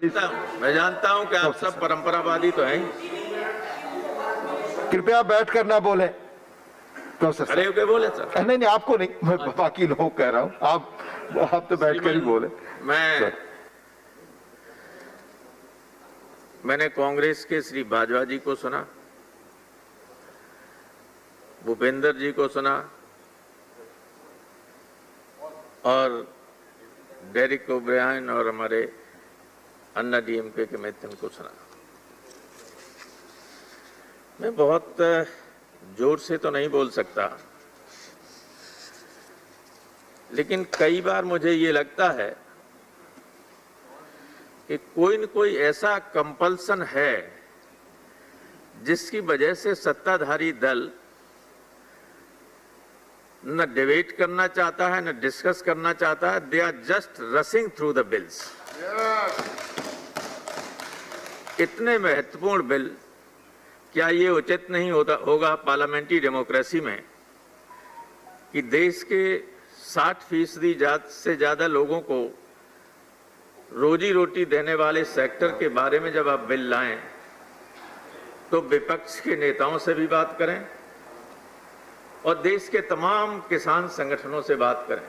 मैं जानता हूं कि आप सब परंपरावादी तो हैं। कृपया बैठकर ना बोले। खड़े होकर बोले सर। नहीं, आपको नहीं, मैं बाकी लोगों को कह रहा हूं। आप तो बैठकर ही बोले। मैंने कांग्रेस के श्री बाजवा जी को सुना, भूपेंद्र जी को सुना और डेरिक ओब्रायन और हमारे अन्ना डीएमके के मित्र को सुना। मैं बहुत जोर से तो नहीं बोल सकता, लेकिन कई बार मुझे ये लगता है कि कोई न कोई ऐसा कंपल्सन है जिसकी वजह से सत्ताधारी दल न डिबेट करना चाहता है, न डिस्कस करना चाहता है। They are just rushing through the bills. इतने महत्वपूर्ण बिल, क्या ये उचित नहीं होगा पार्लियामेंट्री डेमोक्रेसी में कि देश के 60% से ज़्यादा लोगों को रोजी रोटी देने वाले सेक्टर के बारे में जब आप बिल लाएं तो विपक्ष के नेताओं से भी बात करें और देश के तमाम किसान संगठनों से बात करें।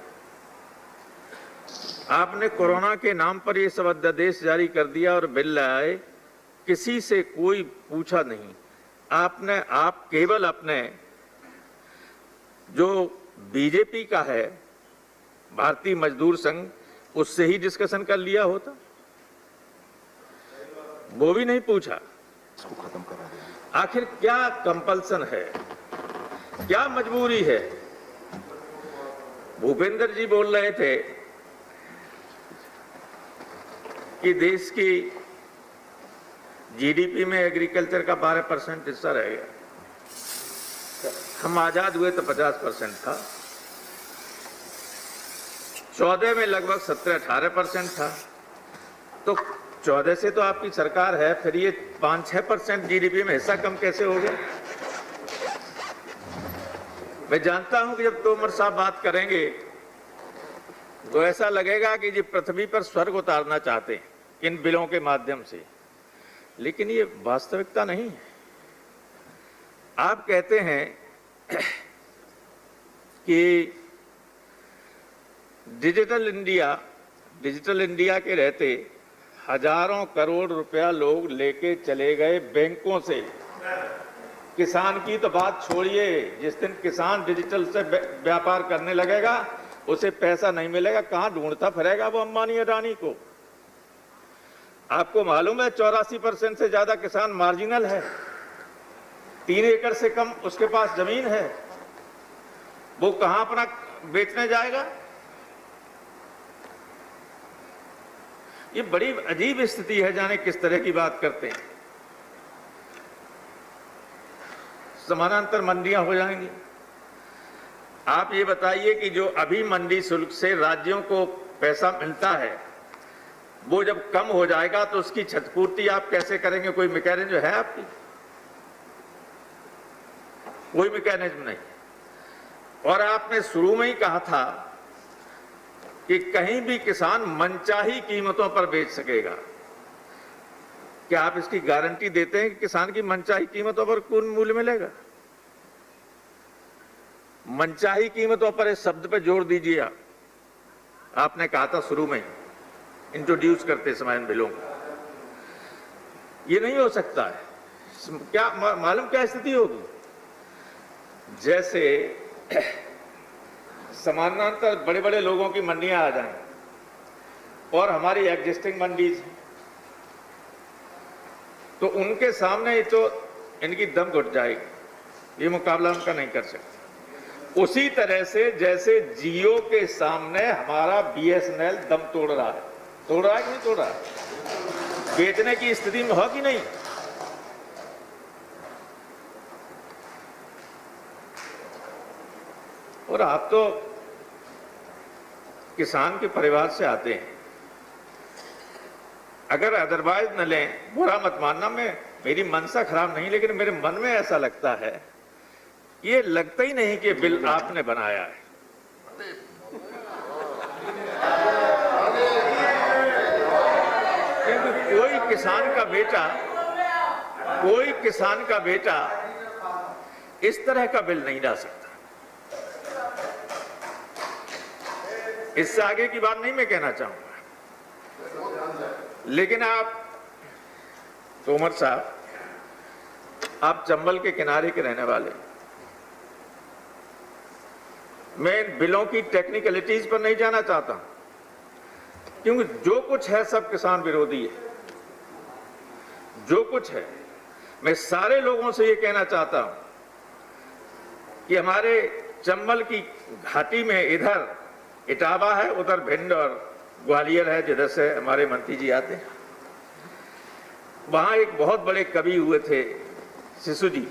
आपने कोरोना के नाम पर ये सब अध्यादेश जारी कर दिया और बिल लाए, किसी से कोई पूछा नहीं। आप केवल अपने जो बीजेपी का है, भारतीय मजदूर संघ, उससे ही डिस्कशन कर लिया होता, वो भी नहीं पूछा। इसको खत्म करा दिया। आखिर क्या कंपल्सन है, क्या मजबूरी है? भूपेंद्र जी बोल रहे थे कि देश की जीडीपी में एग्रीकल्चर का 12% हिस्सा रह गया। हम आजाद हुए तो 50% था, 14 में लगभग 17-18% था। तो 14 से तो आपकी सरकार है, फिर ये 5-6% जीडीपी में हिस्सा कम कैसे हो गया? मैं जानता हूं कि जब तोमर साहब बात करेंगे तो ऐसा लगेगा कि जी पृथ्वी पर स्वर्ग उतारना चाहते हैं इन बिलों के माध्यम से, लेकिन ये वास्तविकता नहीं है। आप कहते हैं कि डिजिटल इंडिया के रहते हजारों करोड़ रुपया लोग लेके चले गए बैंकों से। किसान की तो बात छोड़िए, जिस दिन किसान डिजिटल से व्यापार करने लगेगा उसे पैसा नहीं मिलेगा, कहां ढूंढता फिरेगा वो अंबानी अडानी को। आपको मालूम है 84% से ज्यादा किसान मार्जिनल है, 3 एकड़ से कम उसके पास जमीन है, वो कहां अपना बेचने जाएगा? ये बड़ी अजीब स्थिति है, जाने किस तरह की बात करते हैं। समानांतर मंडियां हो जाएंगी। आप ये बताइए कि जो अभी मंडी शुल्क से राज्यों को पैसा मिलता है, वो जब कम हो जाएगा तो उसकी क्षतिपूर्ति आप कैसे करेंगे? कोई मैकेनिज्म है आपकी? कोई मैकेनिज्म नहीं। और आपने शुरू में ही कहा था कि कहीं भी किसान मनचाही कीमतों पर बेच सकेगा। क्या आप इसकी गारंटी देते हैं कि किसान की मनचाही कीमतों पर कौन मूल्य मिलेगा? मनचाही कीमतों पर इस शब्द पे जोर दीजिए। आपने कहा था शुरू में इंट्रोड्यूस करते समय इन बिलों को, ये नहीं हो सकता है। क्या मालूम क्या स्थिति होगी? जैसे समानांतर बड़े बड़े लोगों की मंडियां आ जाएं और हमारी एग्जिस्टिंग मंडीज, तो उनके सामने ही तो इनकी दम घुट जाएगी, ये मुकाबला उनका नहीं कर सकते। उसी तरह से जैसे जियो के सामने हमारा बीएसएनएल दम तोड़ रहा है कि नहीं तोड़ रहा है? बेचने की स्थिति में हो कि नहीं? और आप तो किसान के परिवार से आते हैं, अगर अदरवाइज न लें, बुरा मत मानना, मेरी मनसा खराब नहीं, लेकिन मेरे मन में ऐसा लगता है, ये लगता ही नहीं कि बिल आपने बनाया है। कोई किसान का बेटा इस तरह का बिल नहीं ला सकता। इससे आगे की बात नहीं मैं कहना चाहूंगा। लेकिन आप तोमर साहब, आप चंबल के किनारे के रहने वाले, मैं इन बिलों की टेक्निकलिटीज पर नहीं जाना चाहता, क्योंकि जो कुछ है सब किसान विरोधी है। जो कुछ है, मैं सारे लोगों से ये कहना चाहता हूं कि हमारे चंबल की घाटी में इधर इटावा है, उधर भिंड और ग्वालियर है, जिधर से हमारे मंत्री जी आते हैं। वहां एक बहुत बड़े कवि हुए थे शिशु जी,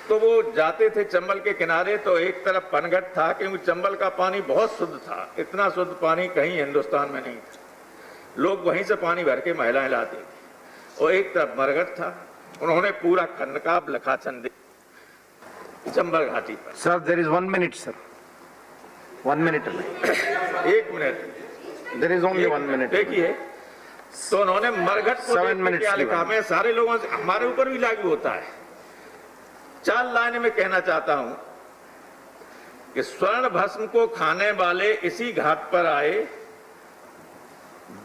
तो वो जाते थे चंबल के किनारे, तो एक तरफ पनघट था, क्योंकि चंबल का पानी बहुत शुद्ध था, इतना शुद्ध पानी कहीं हिंदुस्तान में नहीं था। लोग वहीं से पानी भर के महिलाएं लाती थी, और एक तरफ मरघट था। उन्होंने पूरा खनकाब लखाछन दे चंबल घाटी पर। Sir, there is 1 minute sir, 1 minute. 1 minute, there is only 1 minute. देखिए, तो उन्होंने मरघट को क्या लिखा, मैं सारे लोगों से, हमारे ऊपर भी लागू होता है। 4 लाइन में कहना चाहता हूं कि स्वर्ण भस्म को खाने वाले इसी घाट पर आए,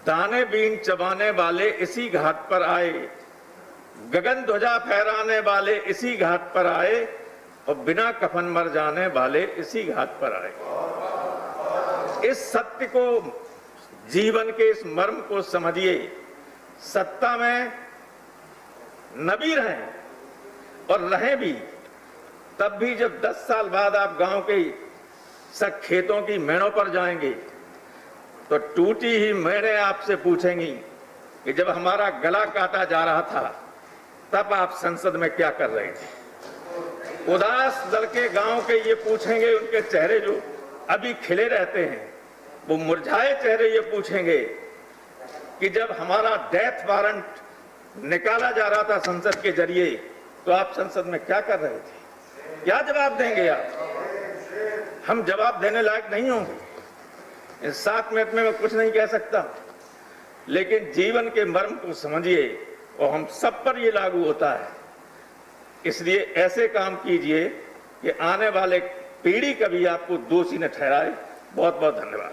दाने बीन चबाने वाले इसी घाट पर आए, गगन ध्वजा फहराने वाले इसी घाट पर आए, और बिना कफन मर जाने वाले इसी घाट पर आए। इस सत्य को, जीवन के इस मर्म को समझिए। सत्ता में न भी रहें और रहें भी, तब भी जब 10 साल बाद आप गांव के सब खेतों की मेड़ों पर जाएंगे, तो टूटी ही मेड़ें आपसे पूछेंगी कि जब हमारा गला काटा जा रहा था, तब आप संसद में क्या कर रहे थे। उदास लड़के गांव के ये पूछेंगे, उनके चेहरे जो अभी खिले रहते हैं, वो मुरझाए चेहरे ये पूछेंगे कि जब हमारा डेथ वारंट निकाला जा रहा था संसद के जरिए, तो आप संसद में क्या कर रहे थे। क्या जवाब देंगे आप। हम जवाब देने लायक नहीं होंगे। इन 7 मिनट में मैं कुछ नहीं कह सकता, लेकिन जीवन के मर्म को समझिए, और हम सब पर ये लागू होता है। इसलिए ऐसे काम कीजिए कि आने वाले पीढ़ी कभी आपको दोषी न ठहराए। बहुत बहुत धन्यवाद।